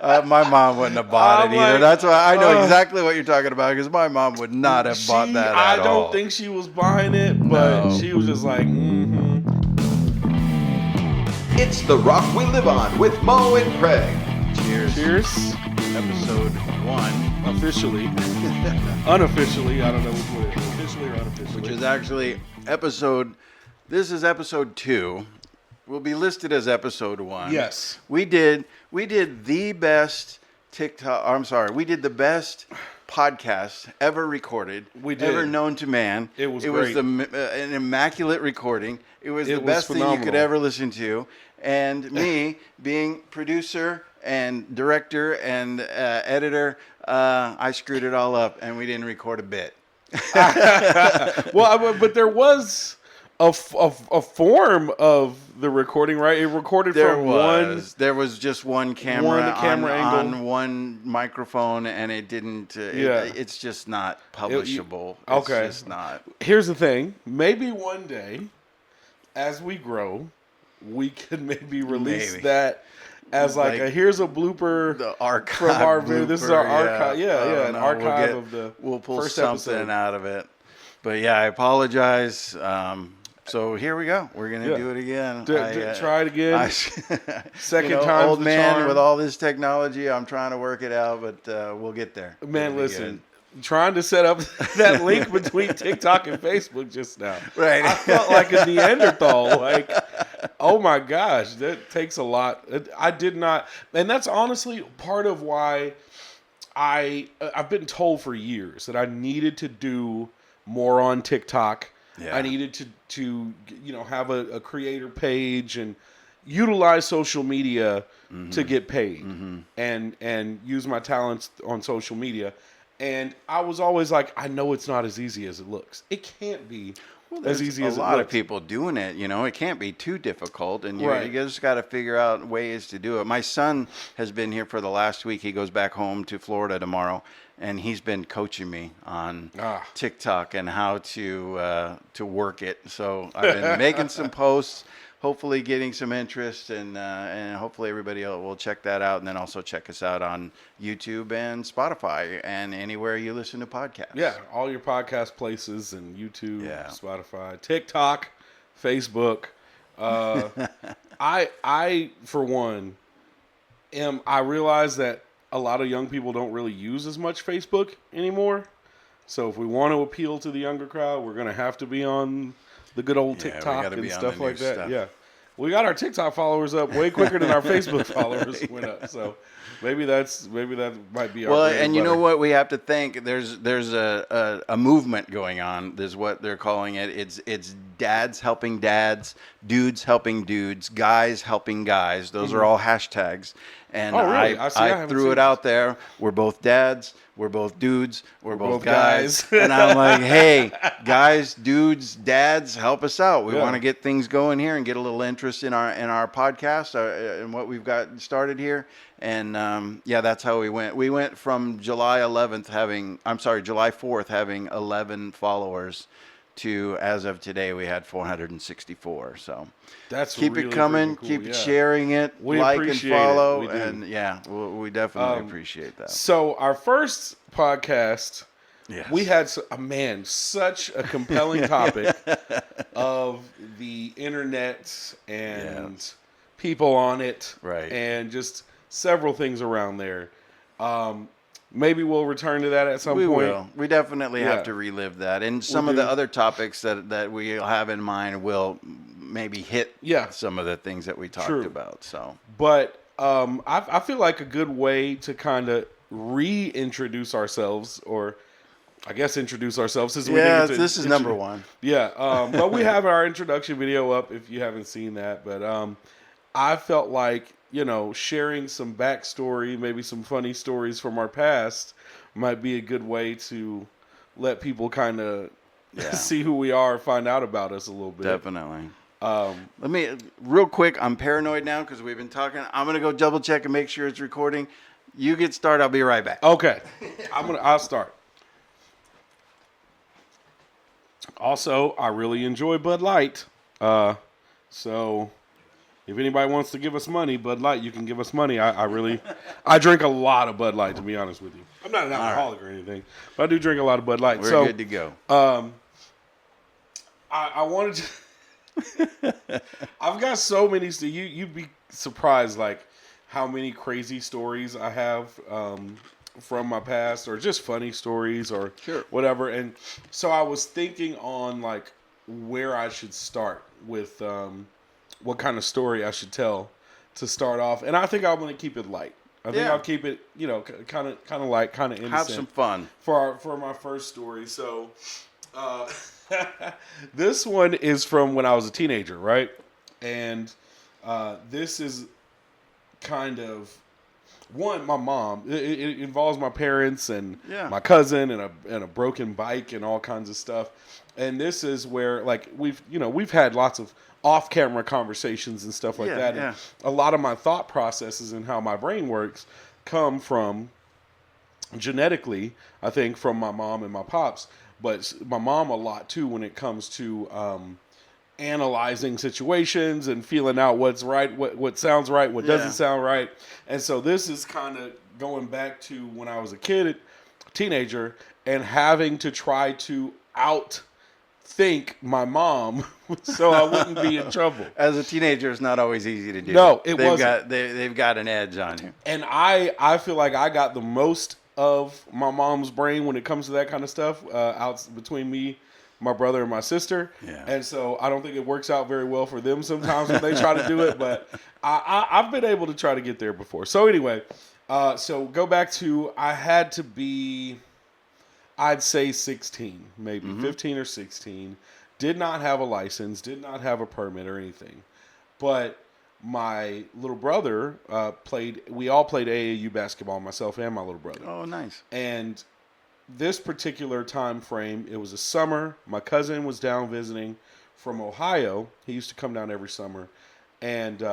My mom wouldn't have bought I'm it either. like, That's why I know exactly what you're talking about because my mom would not have bought that I at all. don't think she was buying it, but No. she was just like, mm-hmm. It's The Rock We Live On with Mo and Craig. Cheers. Cheers. Episode 1. Officially. Unofficially. I don't know what it is. Officially or unofficially. Which is actually this is episode 2. Will be listed as episode 1. Yes. We did the best we did the best podcast ever recorded. We did. Ever known to man. It was great. great. An immaculate recording. It was the best thing you phenomenal. could ever listen to. And me being producer and director and editor, I screwed it all up and we didn't record a bit. Well, but there was a form of the recording, right? It recorded from one. There was just one camera, camera angle. on one microphone, and it didn't. It's just not publishable. Okay. It's just not. Here's the thing. Maybe one day, as we grow, we could maybe release that as like here's a blooper The archive from our video. This is our blooper, archive. Yeah, an archive of the We'll pull first something episode. out of it. But yeah, I apologize. So here we go. We're gonna Yeah. do it again. Try it again. Second time's old the man charm. with all this technology. I'm trying to work it out, but we'll get there. Man, It'll be listen. Trying to set up that link between TikTok and Facebook just now. Right. I felt like a Neanderthal. Like, oh my gosh, that takes a lot. I did not, and that's honestly part of why I've been told for years that I needed to do more on TikTok. Yeah. I needed to have a creator page and utilize social media to get paid and use my talents on social media. And I was always like, I know it's not as easy as it looks. It can't be as easy as it looks. A lot of people doing it, it can't be too difficult, and you Right. just got to figure out ways to do it. My son has been here for the last week. He goes back home to Florida tomorrow, and he's been coaching me on TikTok and how to work it. So I've been making some posts, hopefully getting some interest, and hopefully everybody will check that out, and then also check us out on YouTube and Spotify and anywhere you listen to podcasts. Yeah, all your podcast places and YouTube, Yeah. Spotify, TikTok, Facebook. I for one I realize that a lot of young people don't really use as much Facebook anymore. So if we want to appeal to the younger crowd, we're going to have to be on the good old Yeah, we TikTok gotta and be on stuff the like new that. stuff. Yeah. We got our TikTok followers up way quicker than our Facebook followers went up. So maybe that might be our Well, bread and you know butter. what we have to think. There's a movement going on. There's what they're calling it. It's dads helping dads, dudes helping dudes, guys helping guys. Those are all hashtags. And Oh, really? I I haven't threw seen it out there. We're both dads. We're both dudes. We're both both guys. guys. And I'm like, hey, guys, dudes, dads, help us out. We Yeah. want to get things going here and get a little interest in our podcast and what we've got started here. And that's how we went. We went from July 4th having 11 followers to, as of today, we had 464. So That's keep really it coming. freaking cool, Keep yeah. sharing it. We like and appreciate it. follow. We do. And we definitely appreciate that. So our first podcast, Yes. we had such a compelling topic of the internet and people on it, Right. and just several things around there. Maybe we'll return to that at some We point. will. We definitely Yeah. have to relive that. And some of do. the other topics that we have in mind will maybe hit some of the things that we talked True. about. So But I feel like a good way to kind of reintroduce ourselves, or I guess introduce ourselves, since we didn't get to this is number one. Yeah, but we have our introduction video up if you haven't seen that. But I felt like, sharing some backstory, maybe some funny stories from our past might be a good way to let people kind of see who we are, find out about us a little bit. Definitely. Let me, real quick, I'm paranoid now because we've been talking. I'm going to go double check and make sure it's recording. You get started. I'll be right back. Okay, I'll start. Also, I really enjoy Bud Light. So if anybody wants to give us money, Bud Light, you can give us money. I drink a lot of Bud Light, to be honest with you. I'm not an alcoholic or anything, but I do drink a lot of Bud Light. We're good to go. I wanted to. I've got so many. You'd be surprised, like how many crazy stories I have from my past, or just funny stories, or whatever. And so I was thinking on like where I should start with what kind of story I should tell to start off. And I think I'm going to keep it light. I think I'll keep it, kind of light, kind of innocent. Have some fun for my first story. So. This one is from when I was a teenager, right? And this is kind of my mom. It involves my parents and my cousin and a broken bike and all kinds of stuff. And this is where like we've had lots of off-camera conversations and stuff like that. And a lot of my thought processes and how my brain works come from genetically, I think, from my mom and my pops. But my mom a lot, too, when it comes to analyzing situations and feeling out what's right, what sounds right, what doesn't sound right. And so this is kind of going back to when I was a teenager, and having to try to outthink my mom so I wouldn't be in trouble. As a teenager, it's not always easy to do. No, it wasn't. They've got an edge on you. And I feel like I got the most of my mom's brain when it comes to that kind of stuff out between me, my brother, and my sister. And so I don't think it works out very well for them sometimes when they try to do it, but I've been able to try to get there before. So anyway, so go back to, I had to be, I'd say 16, maybe 15 or 16. Did not have a license, did not have a permit or anything, but my little brother we all played AAU basketball, myself and my little brother. Oh, nice. And this particular time frame, it was a summer. My cousin was down visiting from Ohio. He used to come down every summer. And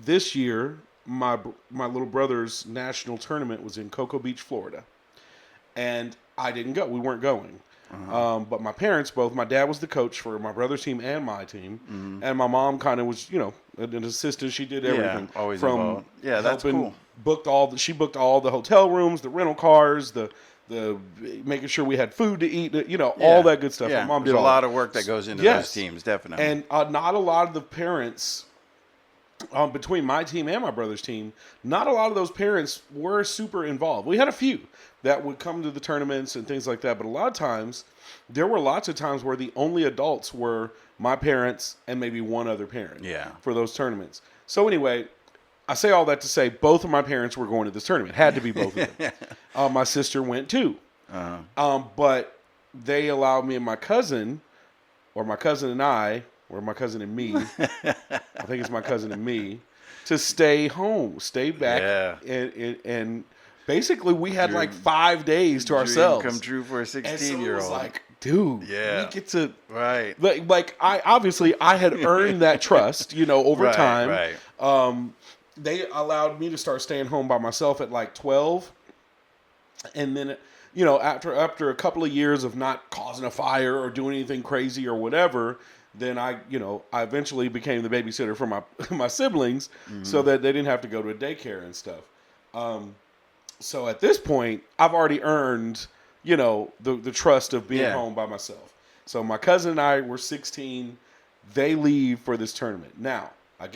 this year, my little brother's national tournament was in Cocoa Beach, Florida. And I didn't go. We weren't going. But my parents both, my dad was the coach for my brother's team and my team. And my mom kind of was, an assistant. She did everything. Yeah, always from involved. Yeah, that's cool. She booked all the hotel rooms, the rental cars, the making sure we had food to eat, all that good stuff. Yeah, my mom there's did a lot of work that goes into those teams, definitely. And not a lot of the parents, between my team and my brother's team, not a lot of those parents were super involved. We had a few that would come to the tournaments and things like that, but a lot of times, there were lots of times where the only adults were my parents and maybe one other parent for those tournaments. So anyway, I say all that to say both of my parents were going to this tournament. Had to be both of them. My sister went too. But they allowed me and my cousin, or my cousin and I, or my cousin and me, I think it's my cousin and me, to stay home, stay back. And basically we had like 5 days to ourselves. Come true for a 16-year-old. And so it was like, dude, we get to right. I had earned that trust, over time. Right. They allowed me to start staying home by myself at like 12, and then after a couple of years of not causing a fire or doing anything crazy or whatever, then I eventually became the babysitter for my siblings, so that they didn't have to go to a daycare and stuff. So at this point, I've already earned the trust of being home by myself. So my cousin and I were 16. They leave for this tournament. Now, I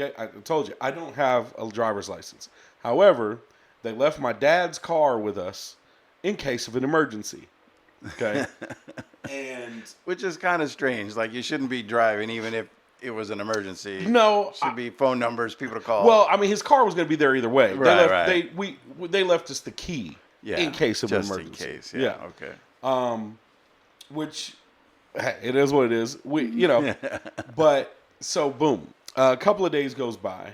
told you, I don't have a driver's license. However, they left my dad's car with us in case of an emergency. Okay? And which is kind of strange. Like, you shouldn't be driving even if it was an emergency. No. Should be phone numbers, people to call. Well, I mean, his car was going to be there either way. Right, They left us the key in case of an emergency. Just in case, yeah. Okay. Which, hey, it is what it is. But, so, boom. A couple of days goes by,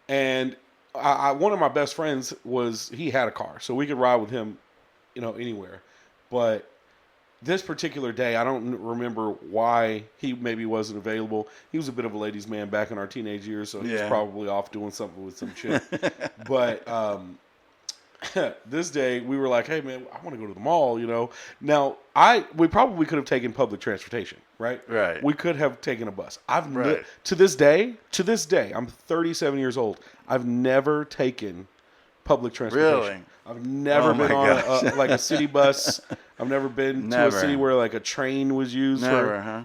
and one of my best friends he had a car, so we could ride with him, anywhere. But this particular day, I don't remember why he maybe wasn't available. He was a bit of a ladies' man back in our teenage years, so he was probably off doing something with some chick. But this day, we were like, hey, man, I want to go to the mall, Now, we probably could have taken public transportation. right? Right. We could have taken a bus. Right. To this day, I'm 37 years old. I've never taken public transportation. Really? I've never Oh been my on gosh. like a city bus. I've never been to a Never. city where like a train was used. Never, huh?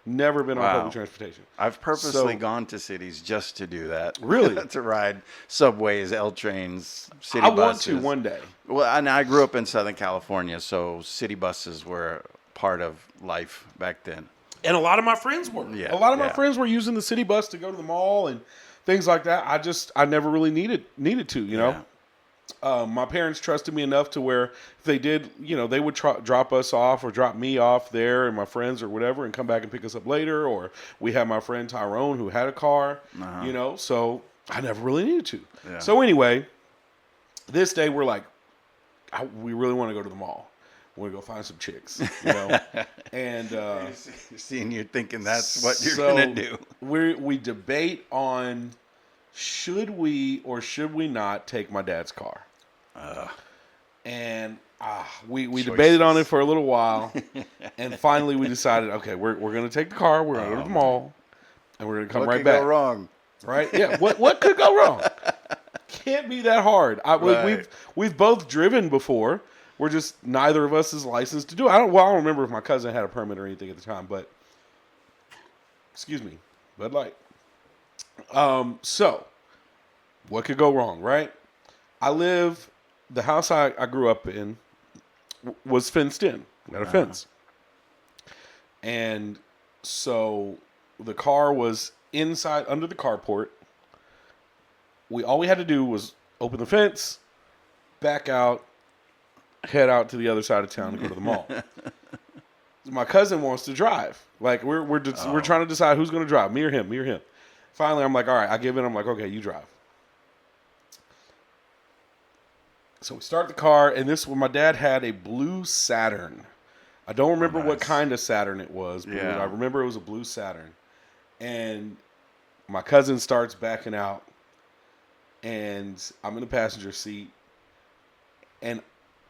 Never been on Wow. public transportation. I've purposely So- gone to cities just to do that. Really? To ride subways, L trains, city I buses. want to one day. Well, and I grew up in Southern California, so city buses were part of life back then. And a lot of my friends were. Yeah, A lot of my yeah. friends were using the city bus to go to the mall and things like that. I never really needed to, you know. Yeah. My parents trusted me enough to where if they did, you know, they would drop us off or drop me off there and my friends or whatever and come back and pick us up later. Or we had my friend Tyrone who had a car, you know, so I never really needed to. Yeah. So anyway, this day we're like, we really want to go to the mall. We want to go find some chicks, you know, and Seeing you thinking that's what you're so gonna do. we debate on should we or should we not take my dad's car. And we debated on it for a little while, and finally we decided, okay, we're going to take the car, we're going to go to the mall, and we're going to come What right could back. go wrong? Right? Yeah. What could go wrong? Can't be that hard. Right. We've both driven before. We're just neither of us is licensed to do it. I don't remember if my cousin had a permit or anything at the time, but excuse me, Bud Light. So what could go wrong, right? The house I grew up in was fenced in. Got a fence. And so the car was inside under the carport. All we had to do was open the fence, back out, head out to the other side of town to go to the mall. My cousin wants to drive. Like we're trying to decide who's going to drive, me or him. Finally, I'm like, all right, I give in. I'm like, okay, you drive. So we start the car, and my dad had a blue Saturn. I don't remember what kind of Saturn it was, but Yeah. I remember it was a blue Saturn. And my cousin starts backing out, and I'm in the passenger seat, and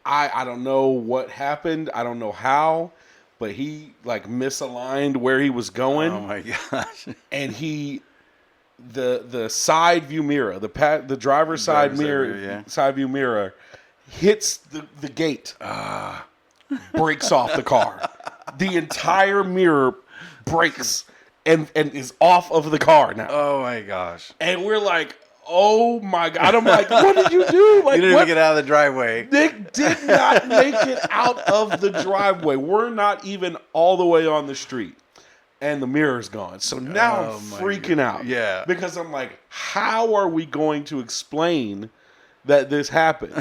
I don't know what happened. I don't know how, but he like misaligned where he was going. Oh my gosh! And the side view mirror, the driver's side mirror, yeah. side view mirror, hits the gate, breaks off the car. The entire mirror breaks and is off of the car now. Oh my gosh! And we're like, oh my God. I'm like, what did you do? Like, You didn't what? even get out of the driveway. Nick did not make it out of the driveway. We're not even all the way on the street. And the mirror's gone. So now Oh, I'm my freaking God. out. Yeah. Because I'm like, how are we going to explain that this happened?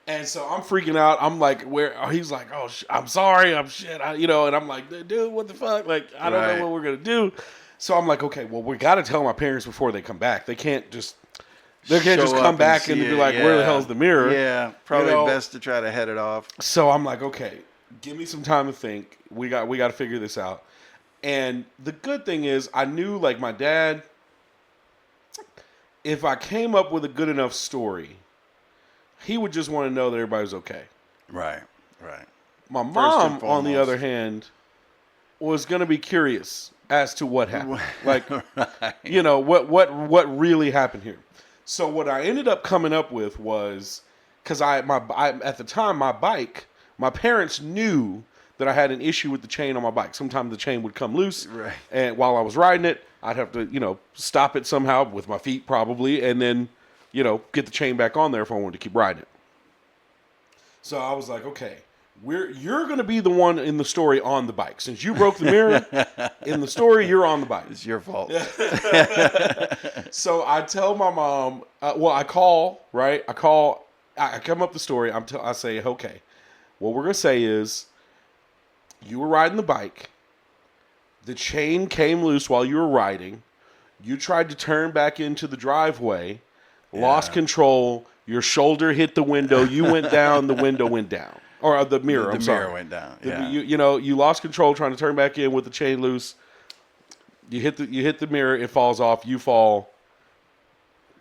And so I'm freaking out. I'm like, he's like, oh, I'm sorry. I'm shit. And I'm like, dude, what the fuck? Like, I don't Right. know what we're going to do. So I'm like, okay, well, we got to tell my parents before they come back. They can't just Show up come back see and be it, like, where the yeah. hell's the mirror? Yeah, probably You know? best to try to head it off. So I'm like, okay, give me some time to think. We got to figure this out. And the good thing is, I knew like my dad, if I came up with a good enough story, he would just want to know that everybody was okay. Right, right. My and mom, on the foremost. other hand, was going to be curious as to what happened. Like, you know, what really happened here. So what I ended up coming up with was, because at the time, my bike, my parents knew that I had an issue with the chain on my bike. Sometimes the chain would come loose, Right. and while I was riding it, I'd have to, stop it somehow with my feet probably, and then, get the chain back on there if I wanted to keep riding it. So I was like, okay, you're going to be the one in the story on the bike. Since you broke the mirror in the story, you're on the bike. It's your fault. So I tell my mom, I call, right? I come up the story. I say, okay, what we're going to say is you were riding the bike. The chain came loose while you were riding. You tried to turn back into the driveway, lost control. Your shoulder hit the window. You went down. The window went down. Or the mirror, The I'm sorry. mirror went down. The- Yeah. You lost control trying to turn back in with the chain loose. You hit the mirror, it falls off, you fall.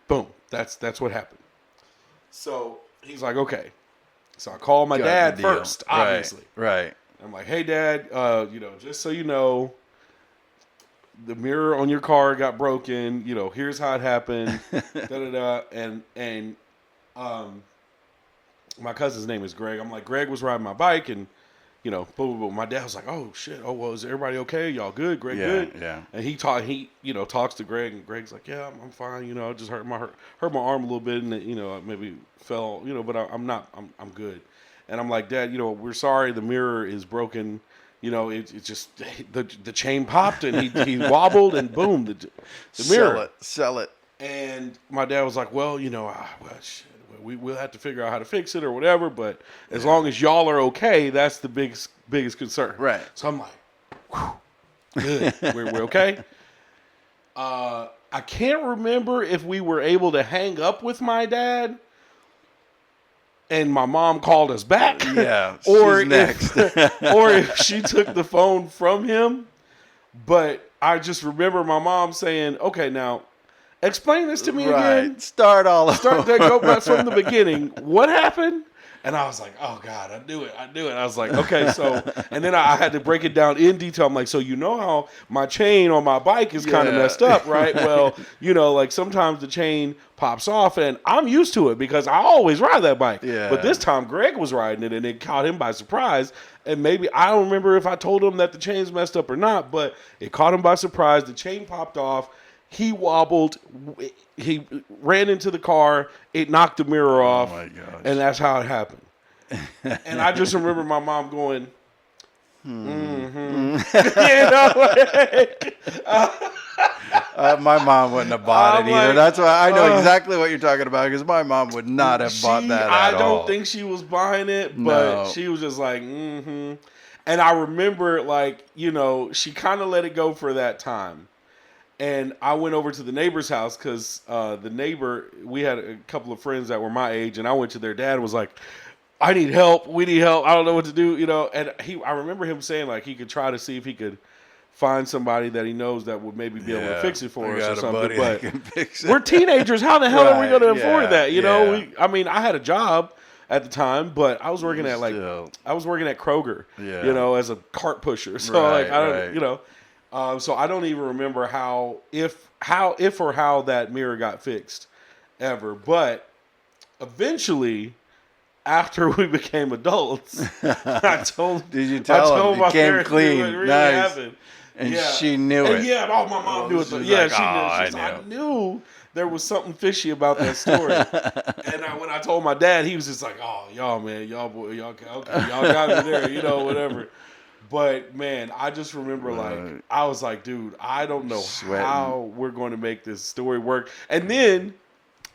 Boom. That's what happened. So he's like, okay. So I call my Got dad the deal. first, obviously. Right. I'm like, hey, Dad, just so you know, the mirror on your car got broken. Here's how it happened. And my cousin's name is Greg. I'm like, Greg was riding my bike, and boom, boom, boom. My dad was like, oh shit, oh well, is everybody okay? Y'all good? Greg good? Yeah. And he talks to Greg, and Greg's like, yeah, I'm fine. I just hurt my arm a little bit, and I maybe fell. But I'm good. And I'm like, Dad, we're sorry. The mirror is broken. It just the chain popped, and he wobbled, and boom, the mirror. Sell it. And my dad was like, well, shit. We'll have to figure out how to fix it or whatever, but as long as y'all are okay, that's the biggest concern. Right. So I'm like, whew, good. We're okay. I can't remember if we were able to hang up with my dad and my mom called us back. Yeah. or she's next. or if she took the phone from him. But I just remember my mom saying, okay, now explain this to me again. Start all over. Go back from the beginning. What happened? And I was like, oh God, I knew it. I was like, okay, so, and then I had to break it down in detail. I'm like, so how my chain on my bike is kind of messed up, right? Well, like sometimes the chain pops off, and I'm used to it because I always ride that bike. Yeah. But this time Greg was riding it, and it caught him by surprise. And maybe, I don't remember if I told him that the chain's messed up or not, but it caught him by surprise. The chain popped off. He wobbled. He ran into the car. It knocked the mirror off. Oh my gosh. And that's how it happened. And I just remember my mom going, mm-hmm. My mom wouldn't have bought it either. Like, That's why I know exactly what you're talking about, because my mom would not have bought that at all. I don't think she was buying it, but she was just like, mm-hmm. And I remember, she kind of let it go for that time. And I went over to the neighbor's house because the neighbor, we had a couple of friends that were my age, and I went to their dad and was like, I need help. We need help. I don't know what to do, And I remember him saying he could try to see if he could find somebody that he knows that would maybe be able to fix it for us or something. But we're teenagers. How the hell are we going to afford that? I had a job at the time, but I was working at Kroger, as a cart pusher. So I don't, so I don't even remember how that mirror got fixed ever. But eventually, after we became adults, I told him? my It came parents clean. what really Nice. happened. And she knew it. Yeah, my mom knew it. She Yeah, like, she knew. "Oh, She said, I knew there was something fishy about that story. And when I told my dad, he was just like, "Oh, y'all, man, y'all got me there, whatever." But man, I just remember I was like, dude, I don't know how we're going to make this story work. And then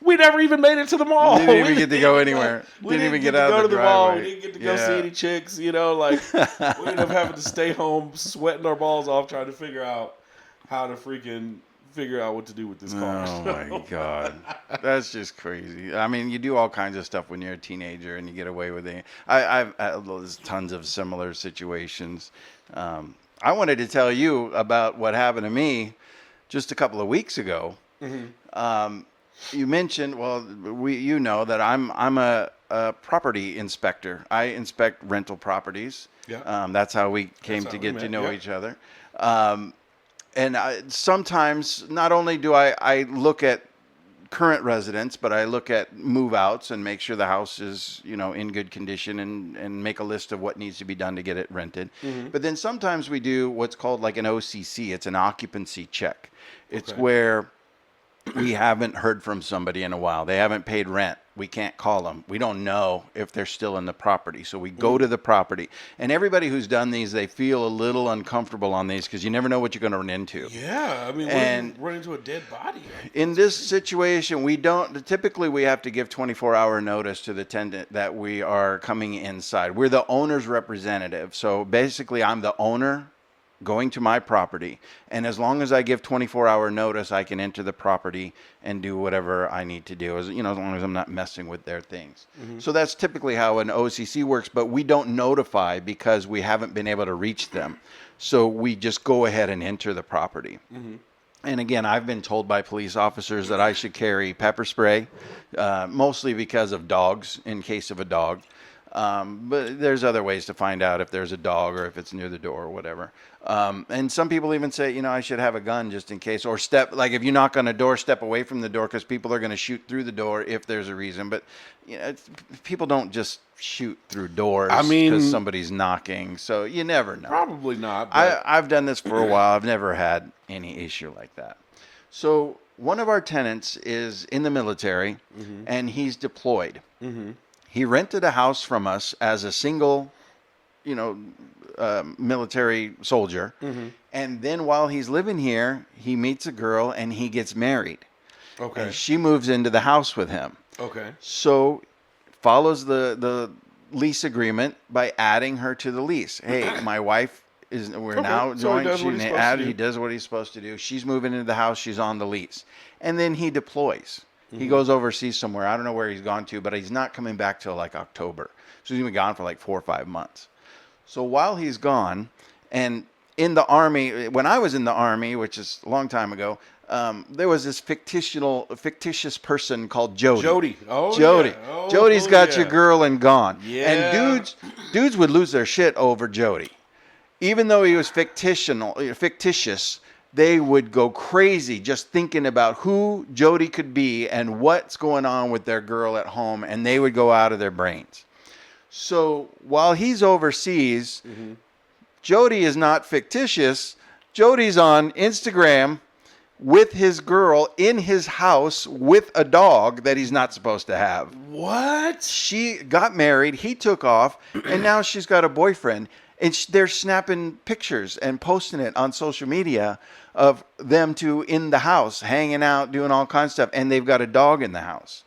we never even made it to the mall. We didn't even get to go anywhere. We didn't even get out of the mall. We didn't get to go see any chicks. We ended up having to stay home, sweating our balls off, trying to figure out how to figure out what to do with this car. Oh my God. That's just crazy. I mean, you do all kinds of stuff when you're a teenager and you get away with it. There's tons of similar situations. I wanted to tell you about what happened to me just a couple of weeks ago. Mm-hmm. You mentioned, that I'm a property inspector. I inspect rental properties. Yeah. That's how we came to get to know each other. And sometimes not only do I look at current residents, but I look at move-outs and make sure the house is, in good condition and make a list of what needs to be done to get it rented. Mm-hmm. But then sometimes we do what's called an OCC. It's an occupancy check. It's where we haven't heard from somebody in a while. They haven't paid rent. We can't call them. We don't know if they're still in the property. So we go to the property. And everybody who's done these, they feel a little uncomfortable on these because you never know what you're going to run into. Yeah. I mean, what if you run into a dead body? In this situation, we have to give 24-hour notice to the tenant that we are coming inside. We're the owner's representative. So basically, I'm the owner going to my property, and as long as I give 24-hour notice, I can enter the property and do whatever I need to do, as long as I'm not messing with their things. Mm-hmm. So that's typically how an OCC works, but we don't notify because we haven't been able to reach them. So we just go ahead and enter the property. Mm-hmm. And again, I've been told by police officers that I should carry pepper spray, mostly because of dogs, in case of a dog. But there's other ways to find out if there's a dog or if it's near the door or whatever. And some people even say, I should have a gun just in case, or like if you knock on a door, step away from the door because people are going to shoot through the door if there's a reason. But people don't just shoot through doors because somebody's knocking. So you never know. Probably not. But... I've done this for a while. I've never had any issue like that. So one of our tenants is in the military, and he's deployed. Mm-hmm. He rented a house from us as a single, military soldier. Mm-hmm. And then while he's living here, he meets a girl and he gets married. Okay. And she moves into the house with him. Okay. So follows the lease agreement by adding her to the lease. Hey, my wife we're now joined. He does what he's supposed to do. She's moving into the house. She's on the lease. And then he deploys. He goes overseas somewhere. I don't know where he's gone to, but he's not coming back till like October. So he's been gone for like 4 or 5 months. So while he's gone, and in the Army, when I was in the Army, which is a long time ago, there was this fictitious person called Jody. Jody. Oh, Jody. Yeah. Oh, Jody's got your girl and gone. Yeah. And dudes would lose their shit over Jody. Even though he was fictitious, they would go crazy just thinking about who Jody could be and what's going on with their girl at home, and they would go out of their brains. So while he's overseas, Jody is not fictitious. Jody's on Instagram with his girl in his house with a dog that he's not supposed to have. What? She got married, he took off, and now she's got a boyfriend. And they're snapping pictures and posting it on social media of them two in the house, hanging out, doing all kinds of stuff. And they've got a dog in the house.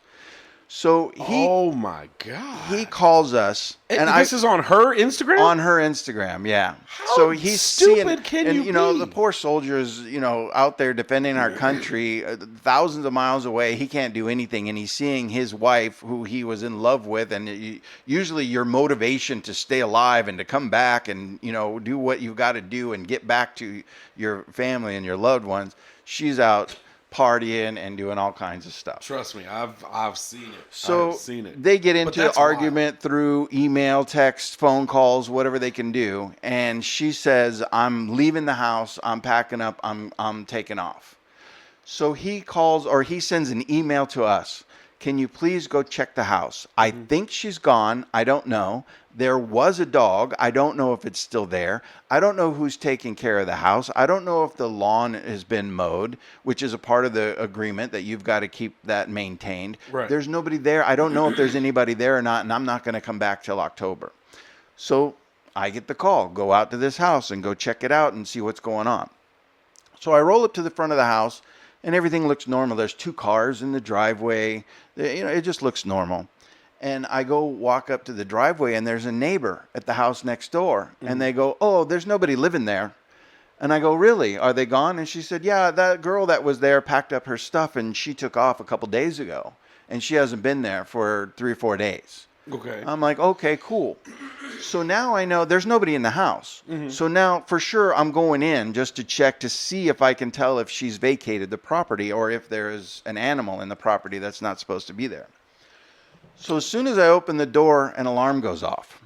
So oh my God. He calls us. And this is on her Instagram? On her Instagram, yeah. How so he's stupid can you be? The poor soldiers, out there defending our country, thousands of miles away. He can't do anything, and he's seeing his wife, who he was in love with, and usually your motivation to stay alive and to come back and do what you've got to do and get back to your family and your loved ones. She's out partying and doing all kinds of stuff. Trust me, I've seen it. So I've seen it. They get into argument through email, text, phone calls, whatever they can do. And she says, "I'm leaving the house. I'm packing up. I'm taking off." So he calls, or he sends an email to us. Can you please go check the house? I think she's gone. I don't know. There was a dog. I don't know if it's still there. I don't know who's taking care of the house. I don't know if the lawn has been mowed, which is a part of the agreement that you've got to keep that maintained. Right. There's nobody there. I don't know if there's anybody there or not, and I'm not going to come back till October. So I get the call. Go out to this house and go check it out and see what's going on. So I roll up to the front of the house, and everything looks normal. There's 2 cars in the driveway. It just looks normal. And I go walk up to the driveway, and there's a neighbor at the house next door. And they go, "Oh, there's nobody living there." And I go, "Really? Are they gone?" And she said, "Yeah, that girl that was there packed up her stuff, and she took off a couple days ago. And she hasn't been there for 3 or 4 days." Okay. I'm like, okay, cool. So now I know there's nobody in the house. So now for sure I'm going in just to check to see if I can tell if she's vacated the property or if there's an animal in the property that's not supposed to be there. So as soon as I open the door, an alarm goes off.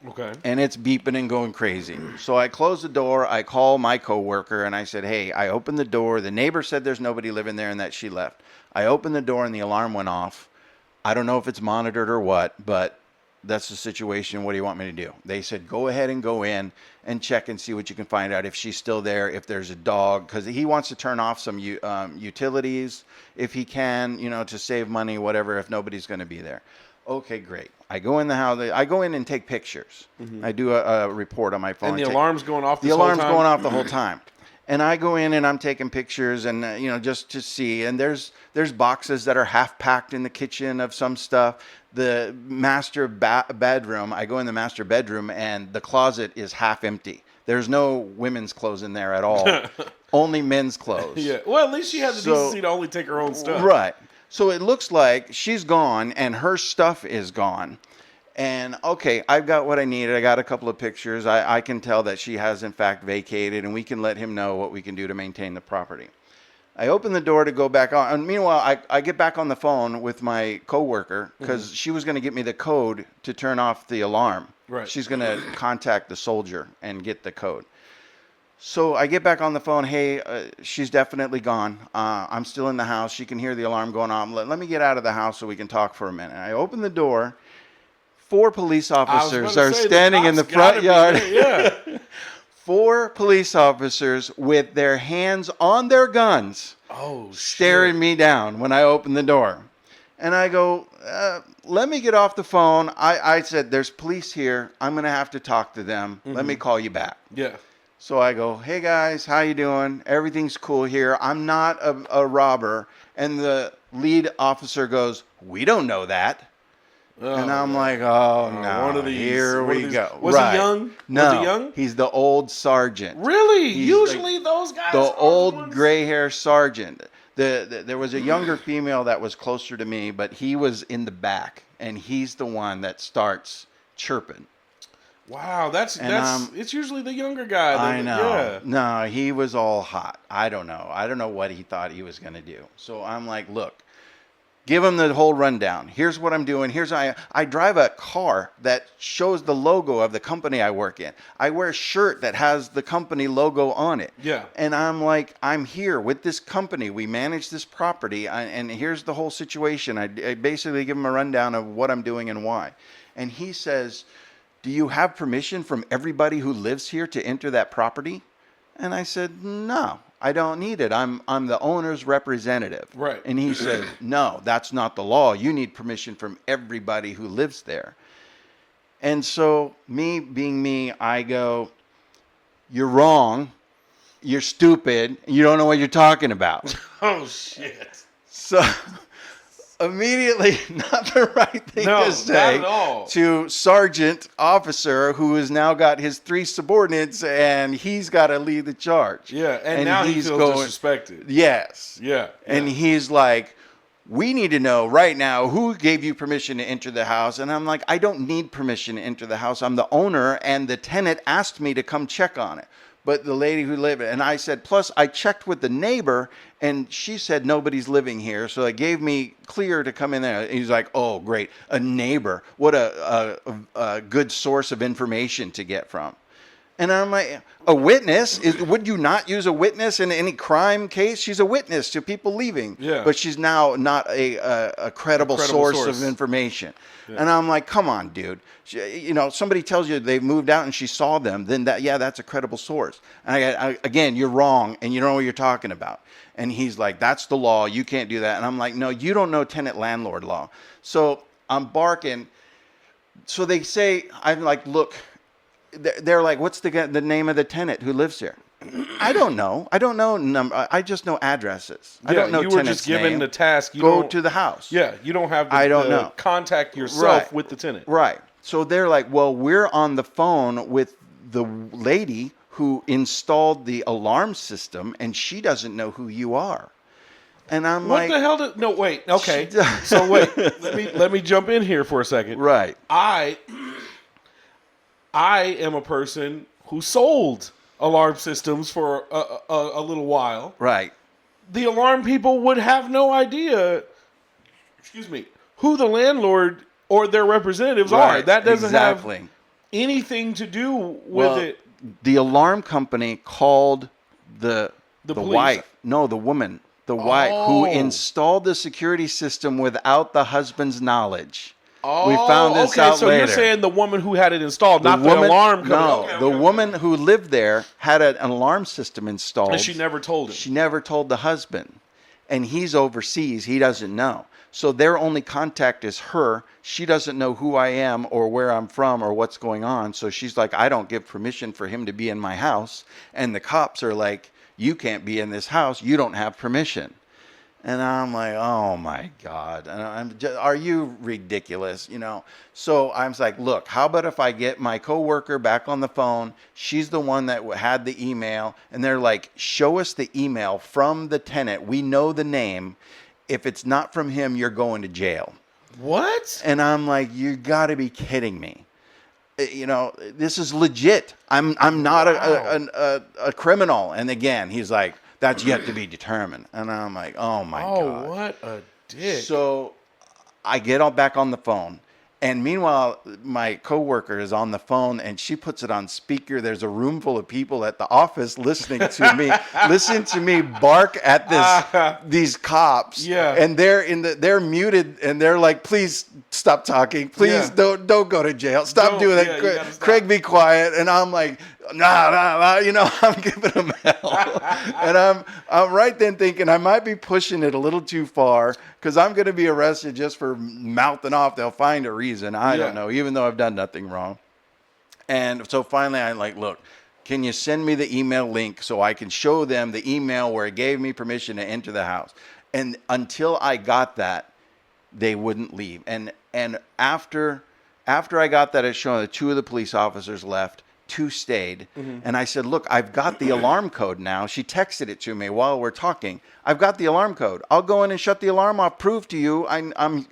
Okay. And it's beeping and going crazy. So I close the door, I call my coworker, and I said, "Hey, I opened the door. The neighbor said there's nobody living there and that she left." I opened the door and the alarm went off. I don't know if it's monitored or what, but that's the situation. What do you want me to do? They said, "Go ahead and go in and check and see what you can find out, if she's still there, if there's a dog," because he wants to turn off some utilities if he can, to save money, whatever, if nobody's going to be there. Okay, great. I go in the house. I go in and take pictures. I do a report on my phone. And the alarm's going off the alarm's going off the whole time. And I go in and I'm taking pictures and, just to see. And there's boxes that are half packed in the kitchen of some stuff. The master bedroom, I go in the master bedroom and the closet is half empty. There's no women's clothes in there at all. Only men's clothes. Yeah. Well, at least she has the decency to only take her own stuff. Right. So it looks like she's gone and her stuff is gone. And okay, I've got what I needed. I got a couple of pictures. I can tell that she has in fact vacated, and we can let him know what we can do to maintain the property. I open the door to go back on. And meanwhile, I get back on the phone with my coworker because she was going to get me the code to turn off the alarm. Right. She's going to contact the soldier and get the code. So I get back on the phone. Hey, she's definitely gone. I'm still in the house. She can hear the alarm going on. Let me get out of the house so we can talk for a minute. I open the door. 4 police officers are standing in the front yard. Yeah. 4 police officers with their hands on their guns staring me down when I open the door. And I go, let me get off the phone. I said, there's police here. I'm going to have to talk to them. Let me call you back. Yeah. So I go, hey guys, how you doing? Everything's cool here. I'm not a robber. And the lead officer goes, we don't know that. And I'm like, oh no, one of these, here one of we these. go. Was right. he young? No, Was he young? He's the old sergeant. Really? He's Usually those guys the are old ones... gray hair sergeant. There was a younger female that was closer to me, but he was in the back, and he's the one that starts chirping. Wow, that's it's usually the younger guy. I know. Yeah. No, he was all hot. I don't know what he thought he was going to do. So I'm like, look, give him the whole rundown. Here's what I'm doing. I drive a car that shows the logo of the company I work in. I wear a shirt that has the company logo on it. Yeah. And I'm like, I'm here with this company. We manage this property, and here's the whole situation. I basically give him a rundown of what I'm doing and why. And he says, do you have permission from everybody who lives here to enter that property? And I said, no, I don't need it. I'm the owner's representative. Right. And he said, no, that's not the law. You need permission from everybody who lives there. And so me being me, I go, you're wrong. You're stupid. You don't know what you're talking about. Oh, shit. So immediately, not the right thing to say not at all. to Sergeant Officer, who has now got his 3 subordinates, and he's got to lead the charge. Yeah, and now he feels disrespected. Yes. Yeah. And he's like, we need to know right now who gave you permission to enter the house. And I'm like, I don't need permission to enter the house. I'm the owner, and the tenant asked me to come check on it. But the lady who lived, and I said, plus I checked with the neighbor, and she said nobody's living here, so they gave me clear to come in there. And he's like, oh, great, a neighbor. What a good source of information to get from. And I'm like, a witness? Would you not use a witness in any crime case? She's a witness to people leaving. Yeah. But she's now not a credible source of information. Yeah. And I'm like, come on, dude. Somebody tells you they moved out and she saw them, then that's a credible source. And again, you're wrong and you don't know what you're talking about. And he's like, that's the law. You can't do that. And I'm like, no, you don't know tenant-landlord law. So I'm barking. So they say, I'm like, look, they're like, what's the name of the tenant who lives here? I don't know. I don't know number. I just know addresses. Yeah, I don't know you were tenant's just given name. the task. Go to the house. Yeah, you don't have I don't know. Contact yourself Right. with the tenant. Right. So they're like, well, we're on the phone with the lady who installed the alarm system, and she doesn't know who you are. And I'm What like, the hell did... No, wait. Okay. So wait. Let me jump in here for a second. right. I am a person who sold alarm systems for a little while. Right. The alarm people would have no idea, who the landlord or their representatives are. That doesn't have anything to do with it. The alarm company called the police. wife. No, the woman. The wife who installed the security system without the husband's knowledge. Oh, we found this out so later. you're saying the woman who had it installed, not the alarm company. No, Okay, the woman who lived there had an alarm system installed. And she never told him. She never told the husband. And he's overseas. He doesn't know. So their only contact is her. She doesn't know who I am or where I'm from or what's going on. So she's like, I don't give permission for him to be in my house. And the cops are like, you can't be in this house. You don't have permission. And I'm like, oh my God. And I'm just, are you ridiculous? So I was like, look, how about if I get my coworker back on the phone? She's the one that had the email. And they're like, show us the email from the tenant. We know the name. If it's not from him, you're going to jail. What? And I'm like, you got to be kidding me. This is legit. I'm not a criminal. And again, he's like, That's yet to be determined. And I'm like, oh my God. Oh, what a dick. So I get back on the phone. And meanwhile, my coworker is on the phone and she puts it on speaker. There's a room full of people at the office listening to me, listen to me bark at these cops. Yeah. And they're muted and they're like, please stop talking. Please don't go to jail. Stop doing that. you gotta stop. Craig, be quiet. And I'm like, nah, I'm giving them hell. And I'm right then thinking I might be pushing it a little too far because I'm going to be arrested just for mouthing off. They'll find a reason. I don't know, even though I've done nothing wrong. And so finally I'm like, look, can you send me the email link so I can show them the email where it gave me permission to enter the house? And until I got that, they wouldn't leave. And after I got that, it showed that 2 of the police officers left. 2 stayed. And I said, look, I've got the alarm code now. She texted it to me while we're talking. I've got the alarm code. I'll go in and shut the alarm off, prove to you I'm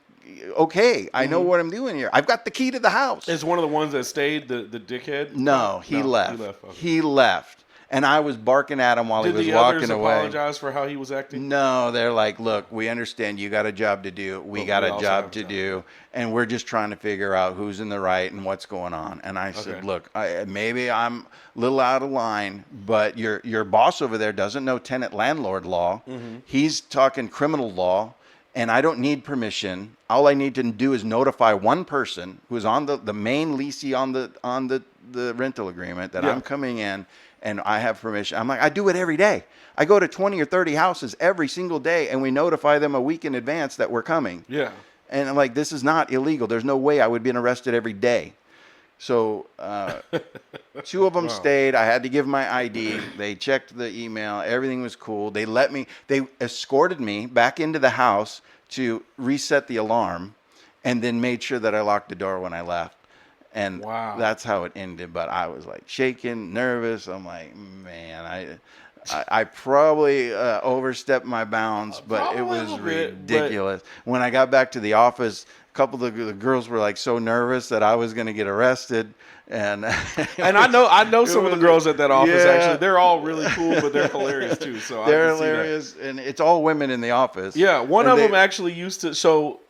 okay. I know what I'm doing here. I've got the key to the house. Is one of the ones that stayed the dickhead? No, he left. Okay. He left. And I was barking at him while he was walking away. Did the others apologize for how he was acting? No, they're like, look, we understand you got a job to do. We got a job to do. And we're just trying to figure out who's in the right and what's going on. And I said, look, maybe I'm a little out of line, but your boss over there doesn't know tenant landlord law. He's talking criminal law. And I don't need permission. All I need to do is notify one person who's on the main leasee on the rental agreement that I'm coming in and I have permission. I'm like, I do it every day. I go to 20 or 30 houses every single day and we notify them a week in advance that we're coming. Yeah. And I'm like, this is not illegal. There's no way I would be arrested every day. So 2 of them stayed. I had to give my ID. They checked the email. Everything was cool. They escorted me back into the house to reset the alarm and then made sure that I locked the door when I left. And that's how it ended. But I was like shaking, nervous. I'm like, man, I probably overstepped my bounds, but it was ridiculous. When I got back to the office, a couple of the girls were like so nervous that I was going to get arrested. And I know some of the girls at that office, actually. They're all really cool, but they're hilarious too. So they're hilarious. And it's all women in the office. Yeah. One of them actually used to,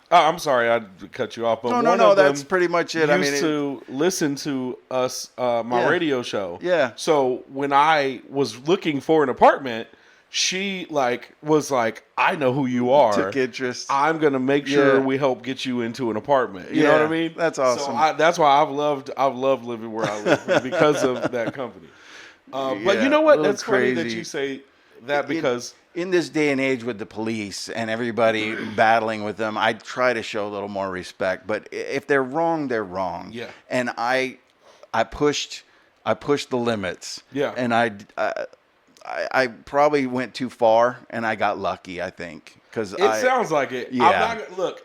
I'm sorry, I cut you off, but no, that's pretty much it. Used to listen to us, my radio show. Yeah. So when I was looking for an apartment, she was like, I know who you are. Took interest. I'm gonna make sure we help get you into an apartment. You know what I mean? That's awesome. So that's why I've loved living where I live because of that company. But you know what? That's crazy. Funny that you say that because in this day and age with the police and everybody battling with them, I try to show a little more respect. But if they're wrong, they're wrong. Yeah. And I pushed the limits. Yeah. And I probably went too far, and I got lucky, I think. It sounds like it. Yeah.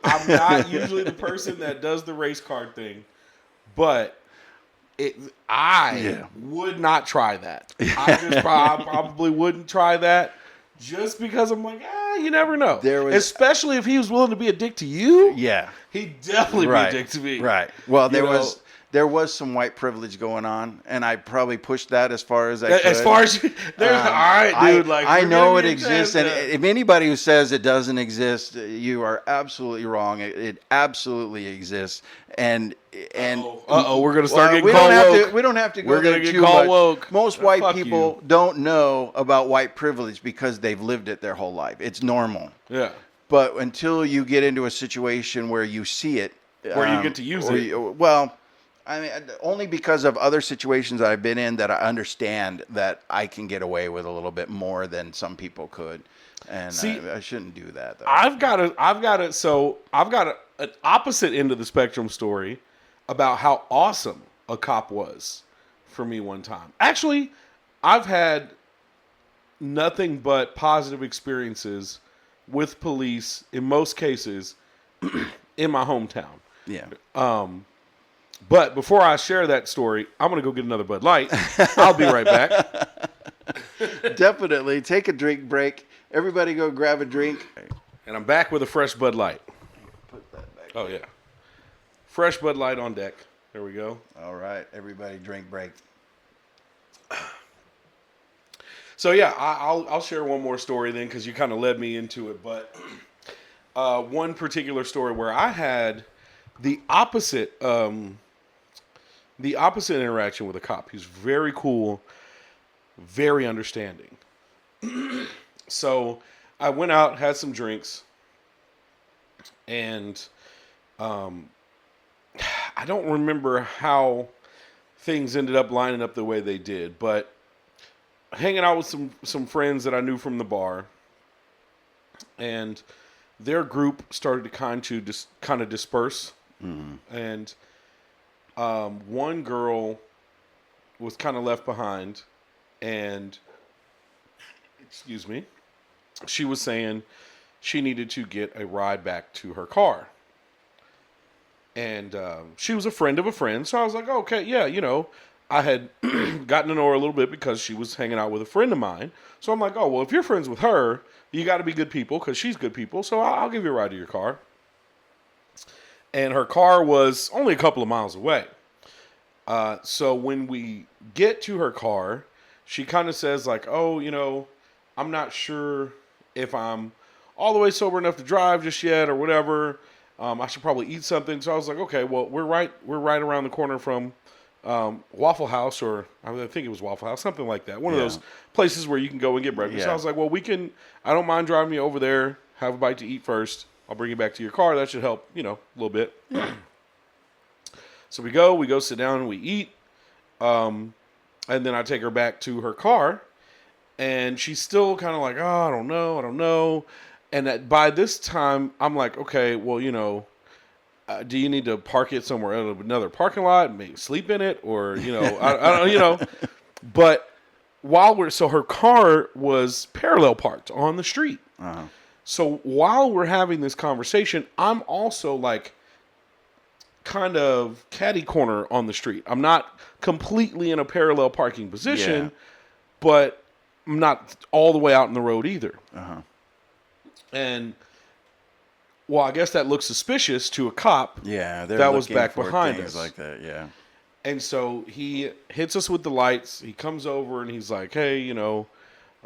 I'm not usually the person that does the race card thing, but I would not try that. I probably wouldn't try that just because I'm like, you never know. Especially if he was willing to be a dick to you. Yeah. He'd definitely be a dick to me. Right. Well, there was some white privilege going on, and I probably pushed that as far as I could. As far as all right, dude. I know it exists, and if anybody who says it doesn't exist, you are absolutely wrong. It absolutely exists, and we're gonna start getting called woke. We don't have to go We're there gonna get too called much. woke. Most white people don't know about white privilege because they've lived it their whole life. It's normal. Yeah. But until you get into a situation where you see it, where you get to use it, I mean, only because of other situations that I've been in that I understand that I can get away with a little bit more than some people could, and I shouldn't do that. Though. I've got an opposite end of the spectrum story about how awesome a cop was for me one time. Actually, I've had nothing but positive experiences with police in most cases in my hometown. Yeah. But before I share that story, I'm going to go get another Bud Light. I'll be right back. Definitely. Take a drink break. Everybody go grab a drink. And I'm back with a fresh Bud Light. Put that back. Oh, yeah. Fresh Bud Light on deck. There we go. All right. Everybody drink break. So yeah, I'll share one more story then because you kind of led me into it. But one particular story where I had the opposite interaction with a cop. He's very cool, very understanding. So I went out, had some drinks, and I don't remember how things ended up lining up the way they did, but hanging out with some friends that I knew from the bar, and their group started to kind of disperse, and one girl was kind of left behind, and excuse me, she was saying she needed to get a ride back to her car. And she was a friend of a friend. So I was like, okay, yeah, I had gotten to know her a little bit because she was hanging out with a friend of mine. So I'm like, oh, well, if you're friends with her, you got to be good people because she's good people. So I'll give you a ride to your car. And her car was only a couple of miles away. So when we get to her car, she kind of says like, oh, I'm not sure if I'm all the way sober enough to drive just yet or whatever. I should probably eat something. So I was like, okay, well, we're right around the corner from Waffle House, or I think it was Waffle House, something like that. One of those places where you can go and get breakfast. So I was like, well, I don't mind driving you over there, have a bite to eat first. I'll bring you back to your car. That should help, a little bit. So we go sit down and we eat. And then I take her back to her car, and she's still kind of like, oh, I don't know. And by this time, I'm like, okay, well, do you need to park it somewhere in another parking lot and maybe sleep in it? Or, I don't. But so her car was parallel parked on the street. Uh-huh. So while we're having this conversation, I'm also like kind of catty corner on the street. I'm not completely in a parallel parking position, but I'm not all the way out in the road either. Uh-huh. And, well, I guess that looks suspicious to a cop. Yeah, that was back behind us. Like that, yeah. And so he hits us with the lights. He comes over and he's like, hey,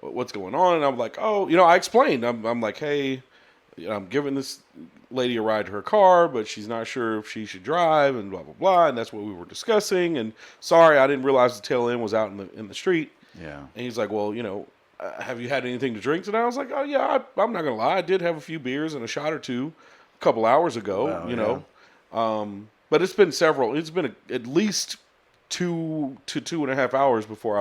what's going on? And I'm like, oh, I explained. I'm like, hey, I'm giving this lady a ride to her car, but she's not sure if she should drive and blah, blah, blah. And that's what we were discussing. And sorry, I didn't realize the tail end was out in the street. Yeah. And he's like, well, have you had anything to drink today? I was like, oh, yeah, I'm not going to lie. I did have a few beers and a shot or two a couple hours ago, But it's been at least 2 to 2.5 hours before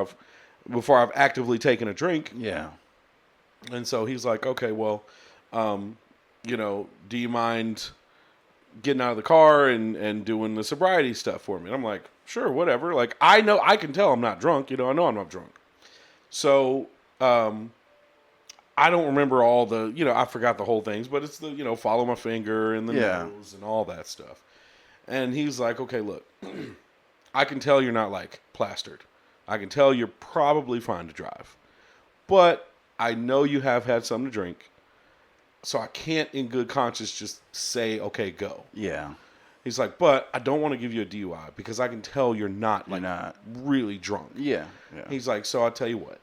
I've actively taken a drink. Yeah. And so he's like, okay, well, do you mind getting out of the car and doing the sobriety stuff for me? And I'm like, sure, whatever. Like, I can tell I'm not drunk. I know I'm not drunk. So, I don't remember all the, I forgot the whole things, but it's the, follow my finger and the nose and all that stuff. And he's like, okay, look, I can tell you're not like plastered. I can tell you're probably fine to drive, but I know you have had something to drink. So I can't in good conscience just say, okay, go. Yeah. He's like, but I don't want to give you a DUI because I can tell you're not really drunk. Yeah. He's like, so I'll tell you what.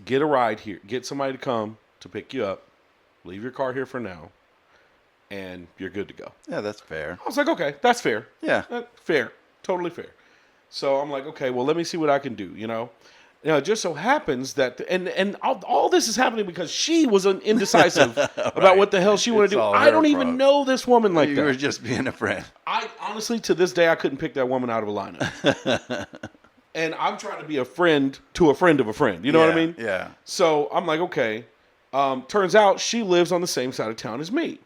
Get a ride here. Get somebody to come to pick you up. Leave your car here for now. And you're good to go. Yeah, that's fair. I was like, okay, that's fair. Yeah. Fair. Totally fair. So I'm like, okay, well, let me see what I can do, it just so happens that, and all this is happening because she was indecisive about what the hell she wanted to do. I don't even know this woman like that. You were just being a friend. I honestly, to this day, I couldn't pick that woman out of a lineup. And I'm trying to be a friend to a friend of a friend. You know what I mean? Yeah. So I'm like, okay. Turns out she lives on the same side of town as me.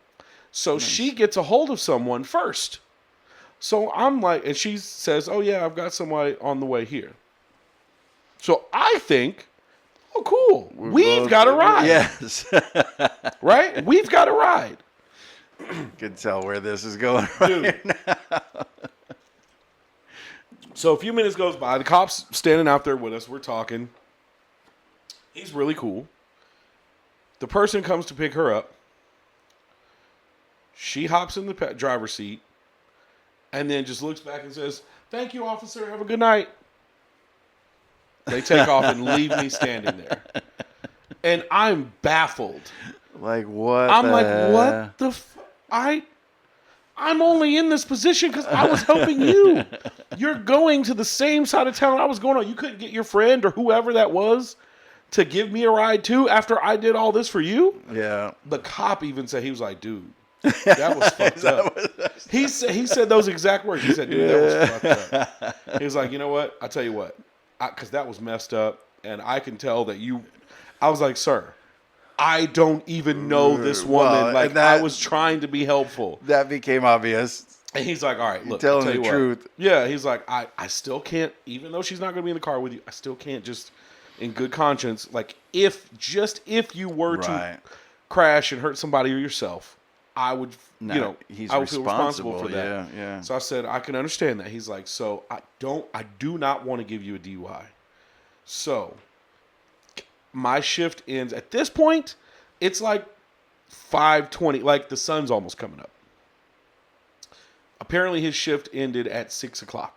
So she gets a hold of someone first. So I'm like, and she says, oh, yeah, I've got somebody on the way here. So I think, oh, cool. We've got a ride. Yes. Right? We've got a ride. Can tell where this is going right now. So a few minutes goes by. The cop's standing out there with us. We're talking. He's really cool. The person comes to pick her up. She hops in the driver's seat and then just looks back and says, thank you, officer. Have a good night. They take off and leave me standing there. And I'm baffled. Like what? I'm like, what the I'm only in this position because I was helping you. You're going to the same side of town I was going on. You couldn't get your friend or whoever that was to give me a ride too after I did all this for you? Yeah. The cop even said, he was like, dude, that was fucked up. He said those exact words. He said, dude, that was fucked up. He was like, you know what? I'll tell you what. Because that was messed up. And I can tell that you... I was like, sir, I don't even know this woman. Well, like, I was trying to be helpful. That became obvious. And he's like, all right, look, telling I'll tell the you what. truth. Yeah, he's like, I still can't, even though she's not going to be in the car with you, I still can't just, in good conscience, like, if you were to crash and hurt somebody or yourself, I would, he's I would feel responsible for that. Yeah, yeah. So I said, I can understand that. He's like, so I do not want to give you a DUI. So my shift ends at this point. It's like 5:20, like the sun's almost coming up. Apparently his shift ended at 6:00.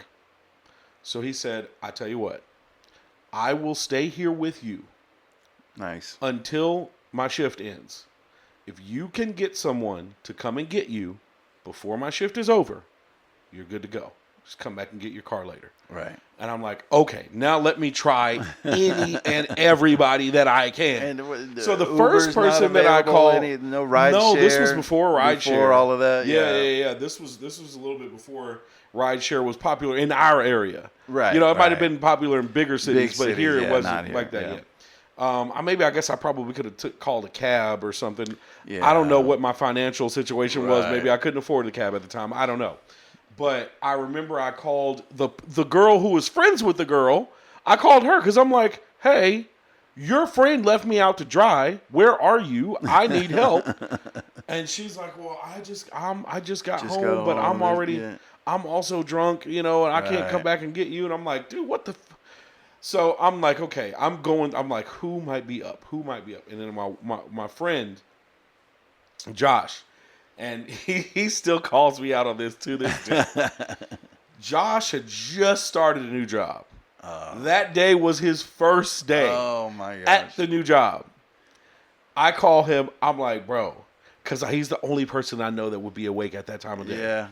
So he said, I tell you what, I will stay here with you. Nice. Until my shift ends. If you can get someone to come and get you before my shift is over, you're good to go. Just come back and get your car later. Right. And I'm like, okay, now let me try any and everybody that I can. And so the first person that I called, no ride share. No, this was before ride share. Before all of that. Yeah. This was a little bit before ride share was popular in our area. Right. It might have been popular in bigger cities, but here it wasn't here, like that yet. I guess I probably could have called a cab or something. Yeah. I don't know what my financial situation was. Maybe I couldn't afford the cab at the time. I don't know. But I remember I called the girl who was friends with the girl. I called her because I'm like, hey, your friend left me out to dry. Where are you? I need help. And she's like, well, I just got home, but I'm already, I'm also drunk, and I can't come back and get you. And I'm like, dude, what the So I'm like, okay, I'm like, who might be up? And then my friend, Josh, and he still calls me out on this to this day. Josh had just started a new job. That day was his first day at the new job. I call him. I'm like, bro, because he's the only person I know that would be awake at that time of day. Yeah.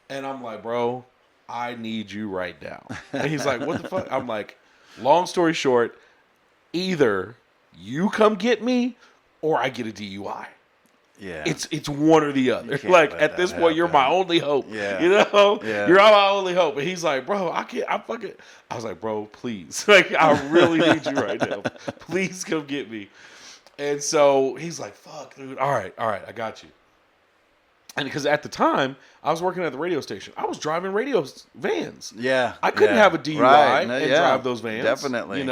And I'm like, bro, I need you right now. And he's like, what the fuck? I'm like, long story short, either you come get me or I get a DUI. Yeah. It's one or the other. Like, at this point, you're my only hope. Yeah. Yeah. You're my only hope. And he's like, bro, I was like, bro, please. Like, I really need you right now. Please come get me. And so he's like, fuck, dude. All right, I got you. And because at the time, I was working at the radio station. I was driving radio vans. Yeah. I couldn't have a DUI and drive those vans. Definitely.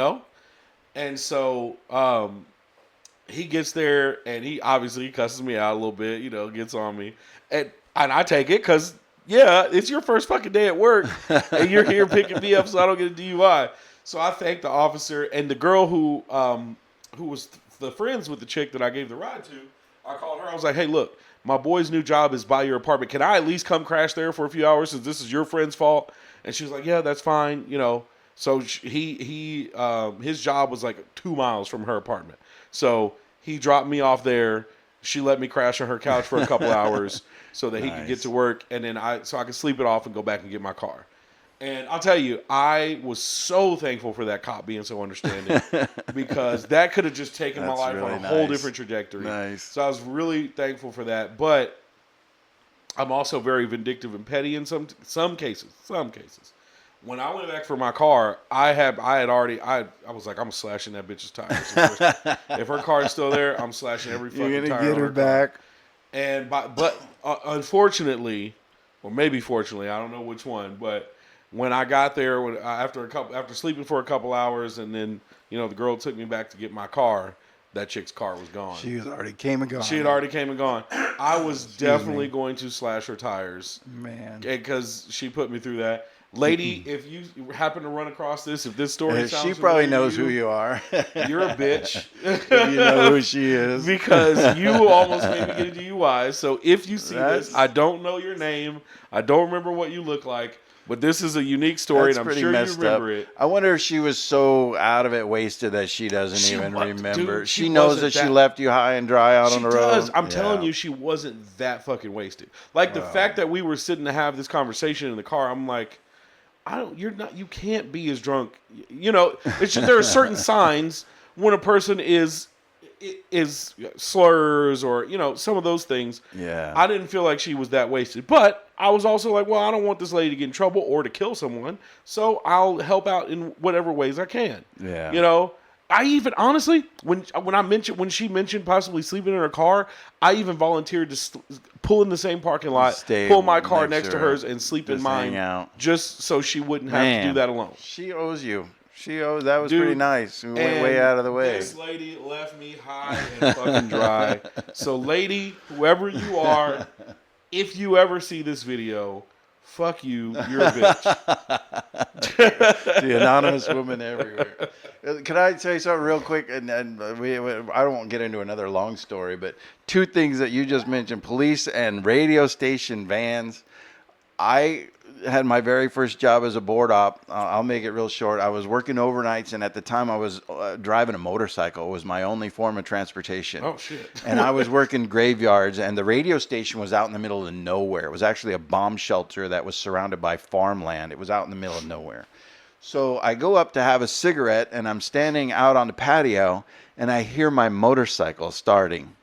And so he gets there, and he obviously cusses me out a little bit, gets on me. And I take it because, it's your first fucking day at work, and you're here picking me up so I don't get a DUI. So I thank the officer, and the girl who was the friends with the chick that I gave the ride to, I called her. I was like, hey, look, my boy's new job is by your apartment. Can I at least come crash there for a few hours since this is your friend's fault? And she was like, yeah, that's fine, So his job was like 2 miles from her apartment. So he dropped me off there. She let me crash on her couch for a couple hours so that he could get to work, and then so I could sleep it off and go back and get my car. And I'll tell you, I was so thankful for that cop being so understanding because that could have just taken my life on a whole different trajectory. Nice. So I was really thankful for that. But I'm also very vindictive and petty in some cases. When I went back for my car, I was like, I'm slashing that bitch's tires. If her car is still there, I'm slashing every fucking tire. You're gonna get her back. And but unfortunately, or maybe fortunately, I don't know which one, but when I got there, after sleeping for a couple hours, and then the girl took me back to get my car, that chick's car was gone. She was already came and gone. She had already came and gone. I was definitely going to slash her tires, man, because she put me through that. Lady, if you happen to run across this, if this story sounds she probably knows who you are. You're a bitch. You know who she is. Because you almost made me get a DUI. So if you see this, I don't know your name. I don't remember what you look like. But this is a unique story, That's and I'm pretty sure you messed remember up. it. I wonder if she was so out of it, wasted, that she doesn't She even wasn't, remember. dude, she she knows wasn't that she that- left you high and dry out She on the road. does. I'm telling Yeah. you, she wasn't that fucking wasted. Like the fact that we were sitting to have this conversation in the car, I'm like, you can't be as drunk. You know, it's just, there are certain signs when a person is slurs or, you know, some of those things. Yeah. I didn't feel like she was that wasted, but I was also like, well, I don't want this lady to get in trouble or to kill someone, so I'll help out in whatever ways I can. Yeah. You know, I even honestly, when she mentioned possibly sleeping in her car, I even volunteered to pull in the same parking lot, Stay pull my car next next to to her. hers, and sleep in Just mine, hang out. just so she wouldn't have to Man, do that alone. She owes you. That was Dude, pretty nice. We went And way out of the way. This lady left me high and fucking dry. So, lady, whoever you are, if you ever see this video, fuck you. You're a bitch. The anonymous woman everywhere. Can I tell you something real quick? And I don't want to get into another long story, but two things that you just mentioned: police and radio station vans. I had my very first job as a board op. I'll make it real short. I was working overnights, and at the time I was driving a motorcycle. It was my only form of transportation. Oh, shit. And I was working graveyards, and the radio station was out in the middle of nowhere. It was actually a bomb shelter that was surrounded by farmland. It was out in the middle of nowhere. So I go up to have a cigarette, and I'm standing out on the patio, and I hear my motorcycle starting.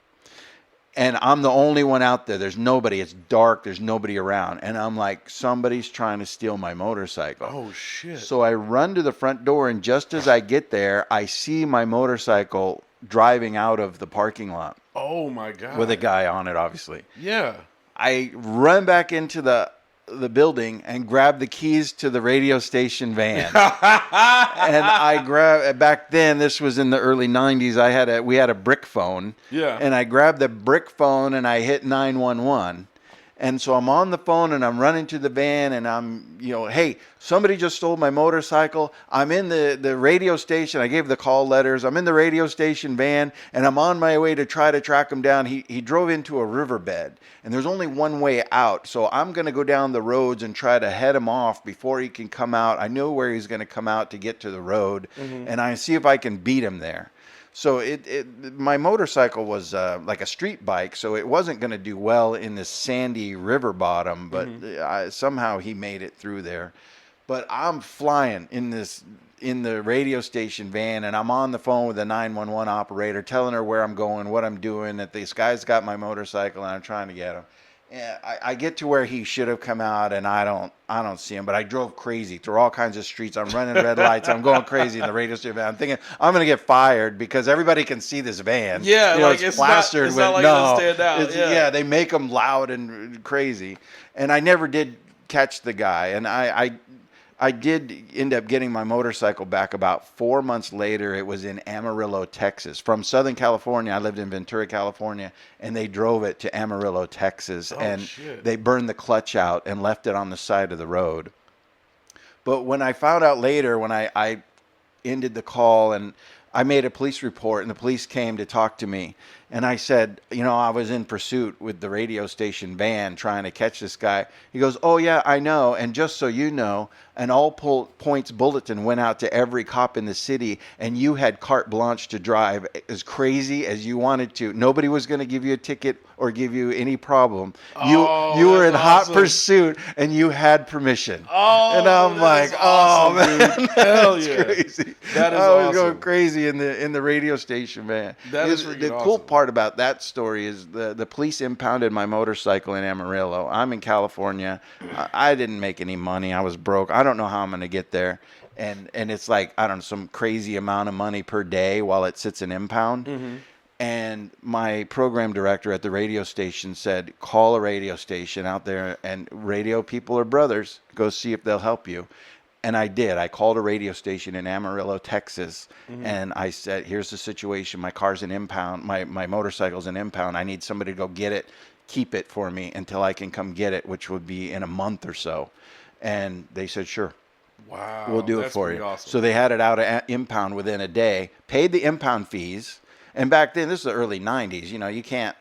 And I'm the only one out there. There's nobody. It's dark. There's nobody around. And I'm like, somebody's trying to steal my motorcycle. Oh, shit. So I run to the front door, and just as I get there, I see my motorcycle driving out of the parking lot Oh, my God. with a guy on it, obviously. Yeah. I run back into the building and grab the keys to the radio station van. And I grab, back then, this was in the early 90s, we had a brick phone. Yeah. And I grabbed the brick phone and I hit 911. And so I'm on the phone and I'm running to the van and I'm, hey, somebody just stole my motorcycle. I'm in the radio station. I gave the call letters. I'm in the radio station van and I'm on my way to try to track him down. He drove into a riverbed and there's only one way out. So I'm going to go down the roads and try to head him off before he can come out. I know where he's going to come out to get to the road and I see if I can beat him there. So my motorcycle was like a street bike, so it wasn't going to do well in this sandy river bottom, but somehow he made it through there. But I'm flying in the radio station van, and I'm on the phone with the 911 operator, telling her where I'm going, what I'm doing, that this guy's got my motorcycle, and I'm trying to get him. And I get to where he should have come out, and I don't see him. But I drove crazy through all kinds of streets. I'm running red lights. I'm going crazy in the radio station van. I'm thinking I'm going to get fired because everybody can see this van. Yeah, like it's plastered it's with not like it'll stand out. Yeah, they make them loud and crazy. And I never did catch the guy. And I did end up getting my motorcycle back about 4 months later. It was in Amarillo, Texas. From Southern California, I lived in Ventura, California, and they drove it to Amarillo, Texas. Shit. They burned the clutch out and left it on the side of the road. But when I found out later, when I ended the call and I made a police report and the police came to talk to me, and I said, I was in pursuit with the radio station van trying to catch this guy. He goes, oh, yeah, I know. And just so you know, an all-points bulletin went out to every cop in the city, and you had carte blanche to drive as crazy as you wanted to. Nobody was going to give you a ticket or give you any problem. You were in hot pursuit, and you had permission. Oh, and I'm like, awesome, man, dude. Hell that's yeah. crazy. That is I was awesome. going crazy in the radio station van. That is freaking the cool awesome. part about that story is the police impounded my motorcycle in Amarillo. I'm in California. I didn't make any money. I was broke. I don't know how I'm going to get there. And it's like, I don't know, some crazy amount of money per day while it sits in impound. Mm-hmm. And my program director at the radio station said, call a radio station out there, and radio people are brothers. Go see if they'll help you. And I did. I called a radio station in Amarillo, Texas, and I said, here's the situation. My car's in impound. My motorcycle's in impound. I need somebody to go get it, keep it for me until I can come get it, which would be in a month or so. And they said, sure. Wow. We'll do it that's for pretty you. Awesome. So they had it out of impound within a day, paid the impound fees. And back then, this is the early '90s. You know,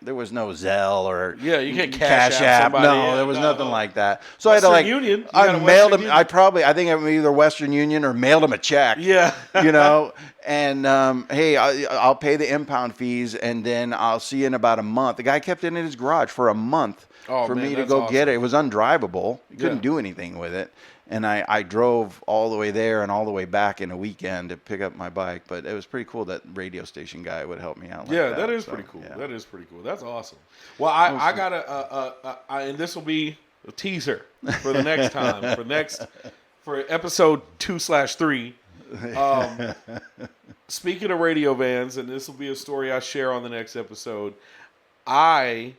there was no Zelle or you can't cash App. somebody. No, there was nothing like that. So I had to Western Union. You got I a mailed Western them. Union? I think it was either Western Union or mailed them a check. Yeah. You know, and hey, I'll pay the impound fees, and then I'll see you in about a month. The guy kept it in his garage for a month for me to go get it. It was undrivable. You couldn't do anything with it. And I drove all the way there and all the way back in a weekend to pick up my bike. But it was pretty cool that radio station guy would help me out. That is pretty cool. Yeah. That is pretty cool. That's awesome. Well, I got and this will be a teaser for the next time, for episode 2/3. Speaking of radio vans, and this will be a story I share on the next episode, I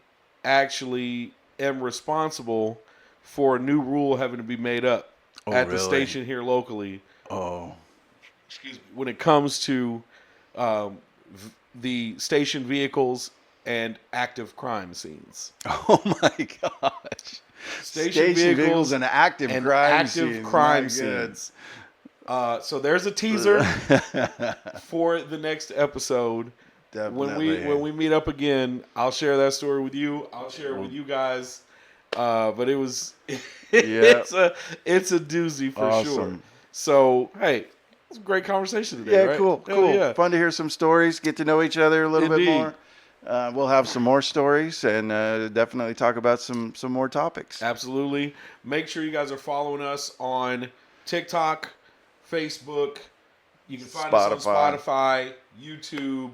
actually am responsible for a new rule having to be made up at the station here locally. Excuse me. When it comes to the station vehicles and active crime scenes. Oh my gosh. Station vehicles and active crime scenes. So there's a teaser for the next episode. Definitely. When we meet up again, I'll share that story with you. I'll share it with you guys. But it was it's a doozy for sure. So hey, it's a great conversation today. Yeah, right? cool. Yeah. Fun to hear some stories, get to know each other a little bit more. We'll have some more stories and definitely talk about some more topics. Absolutely. Make sure you guys are following us on TikTok, Facebook. You can find us on Spotify, YouTube,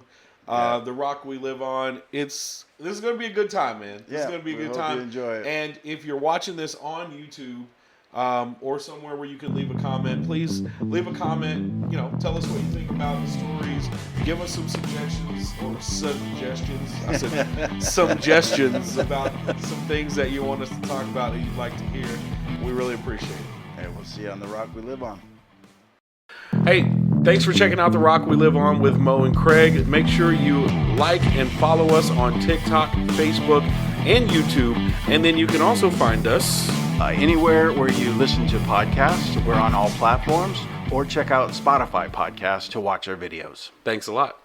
The Rock We Live On. This is going to be a good time, man. This is going to be a good time. You enjoy it. And if you're watching this on YouTube or somewhere where you can leave a comment, please leave a comment. Tell us what you think about the stories. Give us some suggestions I said suggestions about some things that you want us to talk about that you'd like to hear. We really appreciate it. Hey, we'll see you on The Rock We Live On. Hey, thanks for checking out The Rock We Live On with Mo and Craig. Make sure you like and follow us on TikTok, Facebook, and YouTube. And then you can also find us anywhere where you listen to podcasts. We're on all platforms, or check out Spotify podcasts to watch our videos. Thanks a lot.